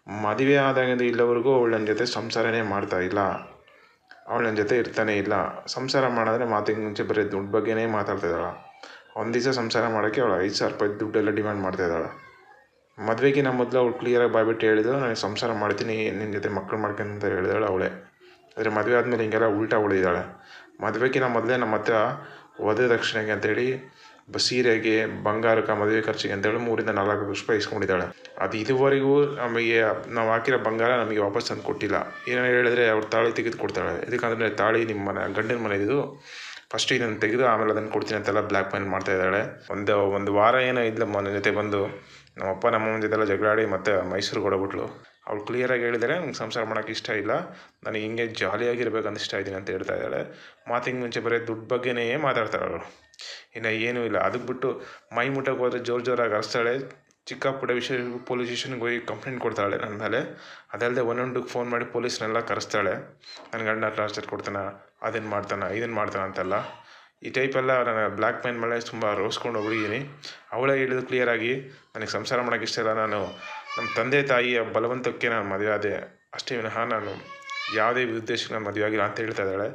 ಮದುವೆ ಆದಾಗಿಂದ ಇಲ್ಲಿವರೆಗೂ ಅವಳು ನನ್ನ ಜೊತೆ ಸಂಸಾರನೇ ಮಾಡ್ತಾ ಇಲ್ಲ. ಅವಳು ನನ್ನ ಜೊತೆ ಇರ್ತಾನೆ ಇಲ್ಲ. ಸಂಸಾರ ಮಾಡಿದ್ರೆ ಮಾತಿಗೆ ಮುಂಚೆ ಬರೀ ದುಡ್ಡು ಬಗ್ಗೆನೇ ಮಾತಾಡ್ತಾ ಇದ್ದಾಳೆ. ಒಂದು ದಿವಸ ಸಂಸಾರ ಮಾಡೋಕ್ಕೆ ಅವಳು 5,000 ರೂಪಾಯಿ ದುಡ್ಡೆಲ್ಲ ಡಿಮ್ಯಾಂಡ್ ಮಾಡ್ತಾ ಇದ್ದಾಳೆ. ಮದುವೆಗಿನ ಮೊದಲು ಅವಳು ಕ್ಲಿಯರಾಗಿ ಬಾಯ್ಬಿಟ್ಟು ಹೇಳಿದಳು, ನನಗೆ ಸಂಸಾರ ಮಾಡ್ತೀನಿ, ನಿನ್ನ ಜೊತೆ ಮಕ್ಕಳು ಮಾಡ್ಕೊಂತ ಹೇಳಿದಳು ಅವಳೇ. ಆದರೆ ಮದುವೆ ಆದಮೇಲೆ ಹಿಂಗೆಲ್ಲ ಉಲ್ಟಾ ಹೊಡೆದಿದ್ದಾಳೆ. ಮದುವೆಗಿನ ಮೊದಲೇ ನಮ್ಮ ಹತ್ರ ವಧು ದಕ್ಷಿಣೆಗೆ ಅಂತೇಳಿ ಸೀರೆಗೆ, ಬಂಗಾರಕ್ಕೆ, ಮದುವೆ ಖರ್ಚಿಗೆ ಅಂತೇಳಿ 3,000-4 ಲಕ್ಷ ರೂಪಾಯಿ ಇಸ್ಕೊಂಡಿದ್ದಾಳೆ. ಅದು ಇದುವರೆಗೂ ನಮಗೆ ನಾವು ಹಾಕಿರೋ ಬಂಗಾರ ನಮಗೆ ವಾಪಸ್ ತಂದು ಕೊಟ್ಟಿಲ್ಲ. ಏನೋ ಹೇಳಿದ್ರೆ ಅವ್ರು ತಾಳಿ ತೆಗೆದು ಕೊಡ್ತಾಳೆ. ಇದಕ್ಕಂದರೆ ತಾಳಿ ನಿಮ್ಮ ಮನೆ ಗಂಡನ ಮನೆಯದು, ಫಸ್ಟ್ ಇದನ್ನು ತೆಗೆದು ಆಮೇಲೆ ಅದನ್ನು ಕೊಡ್ತೀನಿ ಅಂತೆಲ್ಲ ಬ್ಲ್ಯಾಕ್ ಮೇಲ್ ಮಾಡ್ತಾ ಇದ್ದಾಳೆ. ಒಂದು ವಾರ ಏನೋ ಇಲ್ಲ ನನ್ನ ಜೊತೆ ಬಂದು ನಮ್ಮಪ್ಪ ನಮ್ಮಮ್ಮನ ಜೊತೆಲ್ಲ ಜಗಳಾಡಿ ಮತ್ತೆ ಮೈಸೂರಿಗೆ ಹೊಡಬಿಟ್ಲು. ಅವಳು ಕ್ಲಿಯರಾಗಿ ಹೇಳಿದರೆ ನಂಗೆ ಸಂಸಾರ ಮಾಡೋಕ್ಕೆ ಇಷ್ಟ ಇಲ್ಲ, ನನಗೆ ಹಿಂಗೆ ಜಾಲಿಯಾಗಿರ್ಬೇಕಂತ ಇಷ್ಟ ಇದ್ದೀನಿ ಅಂತ ಹೇಳ್ತಾ ಇದ್ದಾಳೆ. ಮಾತಿಗೆ ಮುಂಚೆ ಬರೀ ದುಡ್ಡು ಬಗ್ಗೆನೇ ಮಾತಾಡ್ತಾಳೆ ಅವಳು, ಇನ್ನು ಏನೂ ಇಲ್ಲ. ಅದಕ್ಕೆ ಬಿಟ್ಟು ಮೈ ಮುಟ್ಟಕ್ಕೆ ಹೋದರೆ ಜೋರಾಗಿ ಅರಸ್ತಾಳೆ. ಚಿಕ್ಕ ಪುಟ್ಟ ವಿಷಯ ಪೊಲೀಸ್ ಸ್ಟೇಷನ್ಗೆ ಹೋಗಿ ಕಂಪ್ಲೇಂಟ್ ಕೊಡ್ತಾಳೆ ನನ್ನ ಮೇಲೆ. ಅದಲ್ಲದೆ 112ಕ್ಕೆ ಫೋನ್ ಮಾಡಿ ಪೊಲೀಸ್ನೆಲ್ಲ ಕರೆಸ್ತಾಳೆ. ನನ್ನ ಗಂಡ ಟಾರ್ಚರ್ ಕೊಡ್ತಾನೆ, ಅದನ್ನು ಮಾಡ್ತಾನೆ, ಇದನ್ನು ಮಾಡ್ತಾನೆ ಅಂತೆಲ್ಲ. ಈ ಟೈಪೆಲ್ಲ ನಾನು ಬ್ಲ್ಯಾಕ್ ಮೇಲ್ ಮೇಲೆ ತುಂಬ ರೋಸ್ಕೊಂಡು ಹೋಗಿದ್ದೀನಿ. ಅವಳೇ ಹೇಳಿದ್ದು ಕ್ಲಿಯರಾಗಿ, ನನಗೆ ಸಂಸಾರ ಮಾಡೋಕ್ಕೆ ಇಷ್ಟ ಇಲ್ಲ, ನಾನು ನಮ್ಮ ತಂದೆ ತಾಯಿಯ ಬಲವಂತಕ್ಕೆ ನಾನು ಮದುವೆ ಆದೆ ಅಷ್ಟೇ ವಿನಃ ನಾನು ಯಾವುದೇ ಉದ್ದೇಶಕ್ಕೆ ನಾನು ಮದುವೆ ಆಗಿಲ್ಲ ಅಂತ ಹೇಳ್ತಾ ಇದ್ದಾಳೆ.